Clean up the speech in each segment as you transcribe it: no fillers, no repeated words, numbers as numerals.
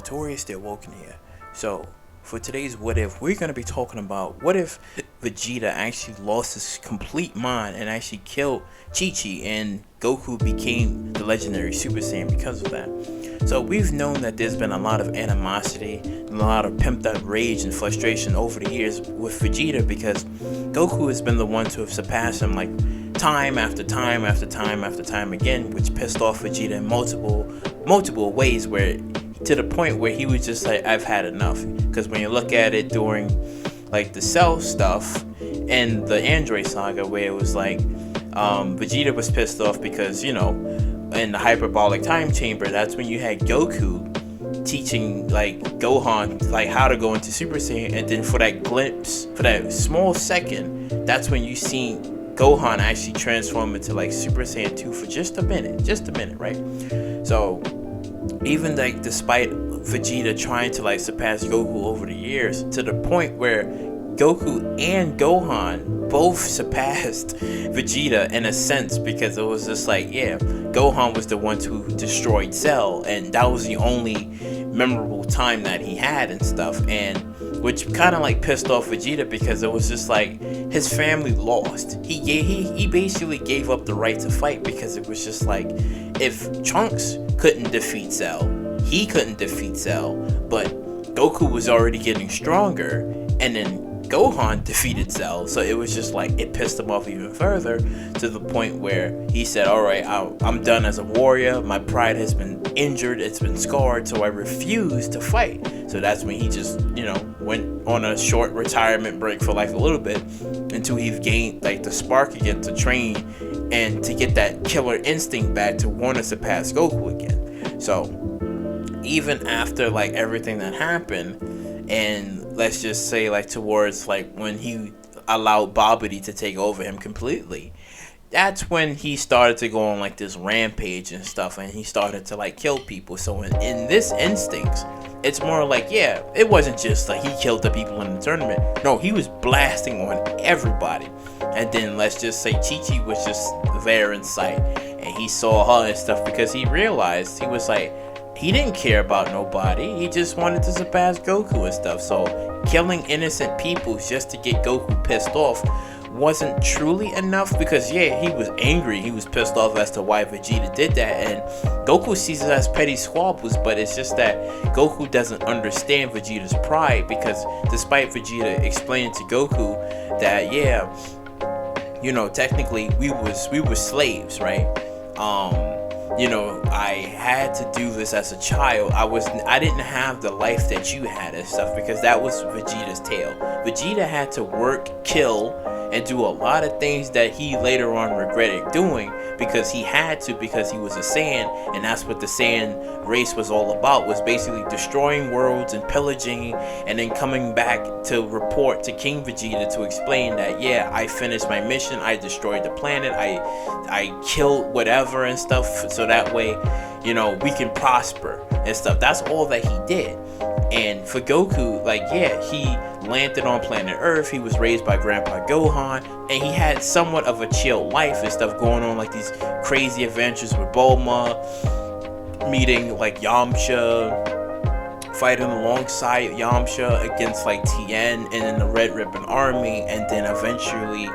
Valtorious, they're woken here. So, for today's What If, we're going to be talking about what if Vegeta actually lost his complete mind and actually killed Chi-Chi and Goku became the legendary Super Saiyan because of that. So, we've known that there's been a lot of animosity, a lot of pimped up rage and frustration over the years with Vegeta because Goku has been the one to have surpassed him like time after time after time after time again, which pissed off Vegeta in multiple ways, where to the point where he was just like, I've had enough. Because when you look at it during like the Cell stuff and the Android saga, where it was like Vegeta was pissed off because, you know, in the hyperbolic time chamber, that's when you had Goku teaching like Gohan like how to go into Super Saiyan, and then for that glimpse, for that small second, that's when you seen Gohan actually transform into like Super Saiyan 2 for just a minute, right? So even like despite Vegeta trying to like surpass Goku over the years, to the point where Goku and Gohan both surpassed Vegeta in a sense, because it was just like, yeah, Gohan was the one who destroyed Cell, and that was the only memorable time that he had and stuff, and which kind of like pissed off Vegeta because it was just like his family lost. He basically gave up the right to fight because it was just like, if Trunks couldn't defeat Cell, he couldn't defeat Cell, but Goku was already getting stronger, and then Gohan defeated Cell, so it was just like, it pissed him off even further, to the point where he said, alright, I'm done as a warrior, my pride has been injured, it's been scarred, so I refuse to fight. So that's when he just, you know, went on a short retirement break for like a little bit, until he gained like the spark again to train and to get that killer instinct back to want to surpass Goku again. So even after like everything that happened, and let's just say like towards like when he allowed Babidi to take over him completely, that's when he started to go on like this rampage and stuff, and he started to like kill people. So in this instinct, it's more like, yeah, it wasn't just like he killed the people in the tournament. No, he was blasting on everybody. And then let's just say Chi-Chi was just there in sight, and he saw her and stuff, because he realized, he was like, he didn't care about nobody, he just wanted to surpass Goku and stuff. So killing innocent people just to get Goku pissed off wasn't truly enough, because yeah, he was angry, he was pissed off as to why Vegeta did that, and Goku sees it as petty squabbles, but it's just that Goku doesn't understand Vegeta's pride, because despite Vegeta explaining to Goku that, yeah, you know, technically we were slaves, right? You know, I had to do this as a child. I didn't have the life that you had and stuff, because that was Vegeta's tale. Vegeta had to work, kill, and do a lot of things that he later on regretted doing, because he had to, because he was a Saiyan, and that's what the Saiyan race was all about, was basically destroying worlds and pillaging, and then coming back to report to King Vegeta to explain that, yeah, I finished my mission, I destroyed the planet, I killed whatever and stuff, so that way, you know, we can prosper and stuff. That's all that he did. And for Goku, like, yeah, he landed on planet Earth, he was raised by Grandpa Gohan, and he had somewhat of a chill life and stuff, going on like these crazy adventures with Bulma, meeting like Yamcha, fighting alongside Yamcha against like Tien and then the Red Ribbon Army, and then eventually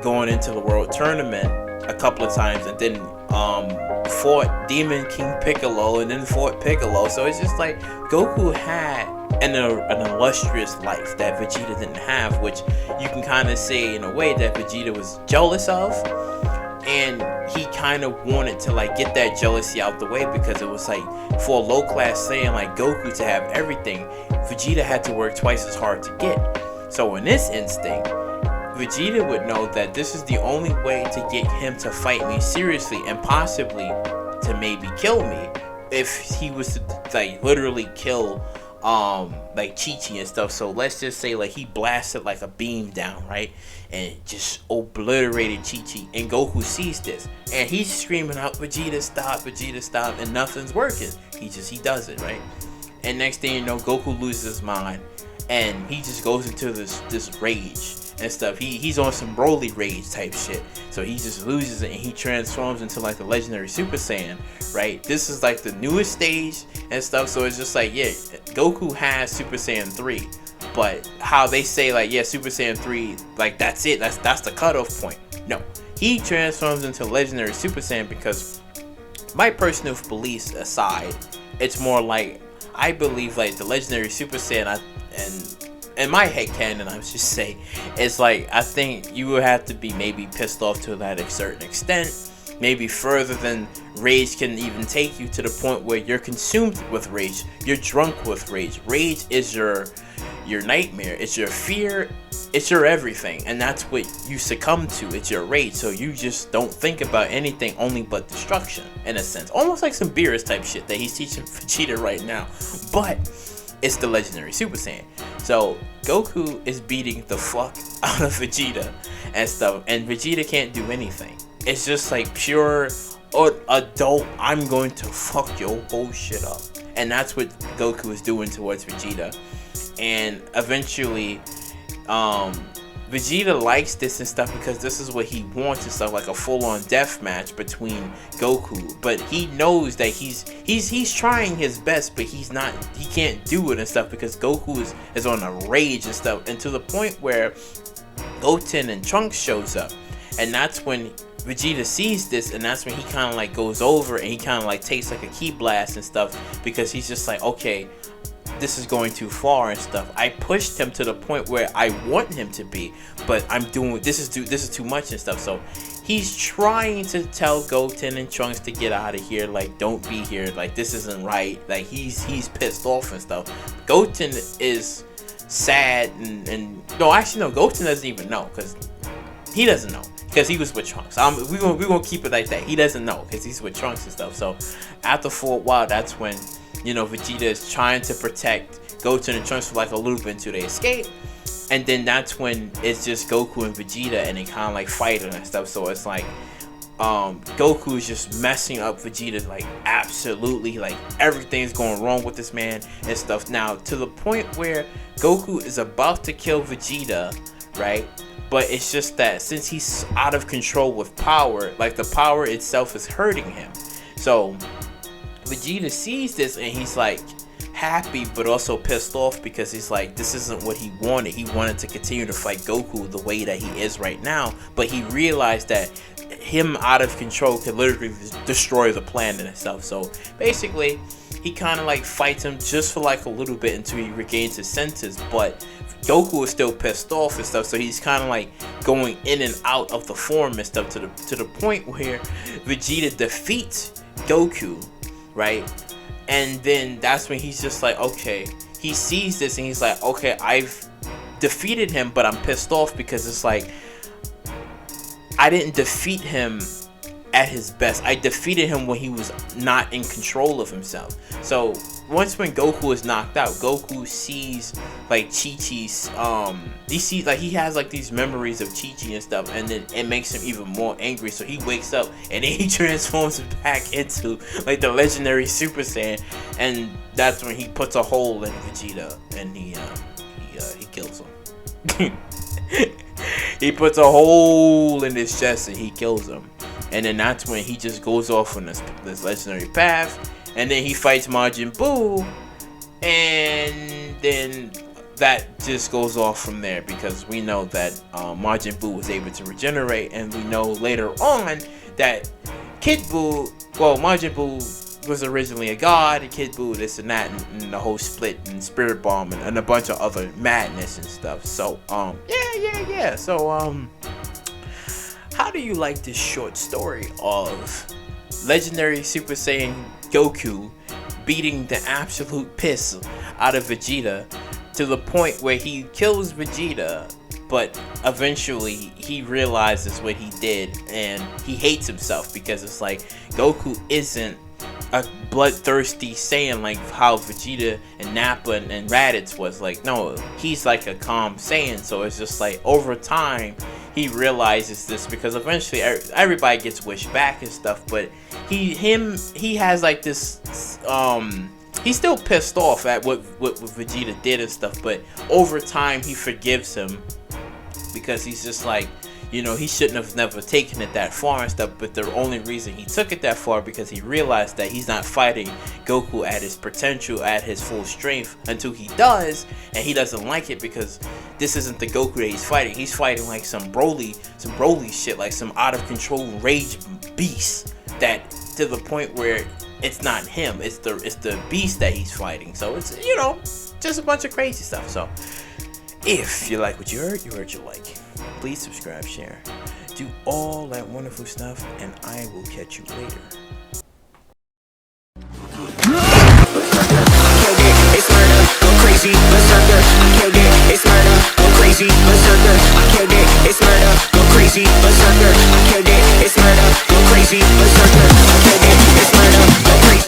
going into the World Tournament a couple of times, and then fought Demon King Piccolo, and then fought Piccolo. So it's just like Goku had an illustrious life that Vegeta didn't have, which you can kind of say in a way that Vegeta was jealous of, and he kind of wanted to like get that jealousy out the way, because it was like, for a low class Saiyan like Goku to have everything, Vegeta had to work twice as hard to get. So in this instinct, Vegeta would know that this is the only way to get him to fight me seriously, and possibly to maybe kill me, if he was to like literally kill like Chi-Chi and stuff. So let's just say like he blasted like a beam down, right, and just obliterated Chi-Chi, and Goku sees this, and he's screaming out, Vegeta stop, and nothing's working. He does it, right? And next thing you know, Goku loses his mind, and he just goes into this rage, and stuff. He's on some Broly rage type shit. So he just loses it and he transforms into like the legendary Super Saiyan, right? This is like the newest stage and stuff. So it's just like, yeah, Goku has Super Saiyan 3, but how they say like, yeah, Super Saiyan 3, like that's it, that's the cutoff point. No, he transforms into legendary Super Saiyan because, my personal beliefs aside, it's more like, I believe like the legendary Super Saiyan, and in my head canon, I would just say, it's like, I think you would have to be maybe pissed off to that a certain extent, maybe further than rage can even take you, to the point where you're consumed with rage, you're drunk with rage. Rage is your nightmare, it's your fear, it's your everything, and that's what you succumb to. It's your rage, so you just don't think about anything only but destruction, in a sense, almost like some Beerus type shit that he's teaching Vegeta right now, but it's the legendary Super Saiyan. So Goku is beating the fuck out of Vegeta and stuff, and Vegeta can't do anything. It's just like pure adult, I'm going to fuck your whole shit up, and that's what Goku is doing towards Vegeta. And eventually Vegeta likes this and stuff because this is what he wants and stuff, like a full-on death match between Goku. But he knows that he's trying his best, but he can't do it and stuff because Goku is on a rage and stuff, and to the point where Goten and Trunks shows up, and that's when Vegeta sees this, and that's when he kind of like goes over and he kind of like takes like a ki blast and stuff, because he's just like, okay, this is going too far and stuff. I pushed him to the point where I want him to be, but I'm doing this is too much and stuff. So he's trying to tell Goten and Trunks to get out of here, like, don't be here, like, this isn't right, like, he's pissed off and stuff. Goten is sad and no, actually no, Goten doesn't even know, because he doesn't know, because he was with Trunks. We're gonna keep it like that. He doesn't know because he's with Trunks and stuff. So after for a while, that's when, you know, Vegeta is trying to protect Goten and Trunks for like a little bit until they escape, and then that's when it's just Goku and Vegeta, and they kind of like fighting and stuff. So it's like Goku is just messing up Vegeta, like absolutely, like everything's going wrong with this man and stuff. Now to the point where Goku is about to kill Vegeta, right? But it's just that since he's out of control with power, like the power itself is hurting him. So Vegeta sees this and he's like happy but also pissed off, because he's like, this isn't what he wanted. He wanted to continue to fight Goku the way that he is right now, but he realized that him out of control could literally destroy the planet and stuff. So basically he kind of like fights him just for like a little bit until he regains his senses, but Goku is still pissed off and stuff, so he's kind of like going in and out of the form and stuff, to the point where Vegeta defeats Goku, right? And then that's when he's just like, okay, he sees this and he's like, okay, I've defeated him, but I'm pissed off because it's like, I didn't defeat him at his best. I defeated him when he was not in control of himself. So once when Goku is knocked out, Goku sees like Chi-Chi's, he sees like he has like these memories of Chi-Chi and stuff, and then it makes him even more angry. So he wakes up and then he transforms back into like the legendary Super Saiyan, and that's when he puts a hole in Vegeta and he kills him. He puts a hole in his chest and he kills him, and then that's when he just goes off on this legendary path. And then he fights Majin Buu, and then that just goes off from there, because we know that Majin Buu was able to regenerate, and we know later on that Kid Buu, well, Majin Buu was originally a god, and Kid Buu this and that, and the whole split and Spirit Bomb and a bunch of other madness and stuff. So yeah. So how do you like this short story of legendary Super Saiyan Goku beating the absolute piss out of Vegeta, to the point where he kills Vegeta, but eventually he realizes what he did and he hates himself, because it's like Goku isn't a bloodthirsty Saiyan like how Vegeta and Nappa and Raditz was. Like, no, he's like a calm Saiyan. So it's just like over time he realizes this, because eventually everybody gets wished back and stuff, but he has like this he's still pissed off at what Vegeta did and stuff, but over time he forgives him, because he's just like, you know, he shouldn't have never taken it that far and stuff, but the only reason he took it that far because he realized that he's not fighting Goku at his potential, at his full strength until he does, and he doesn't like it because this isn't the Goku that he's fighting. He's fighting like some Broly shit, like some out of control rage beast, that to the point where it's not him, it's the beast that he's fighting. So it's, you know, just a bunch of crazy stuff. So if you like what you heard you like. Please subscribe, share, do all that wonderful stuff, and I will catch you later. It's murder, go crazy, berserker. I killed it, it's murder, go crazy, berserker. I killed it, it's murder, go crazy, berserker.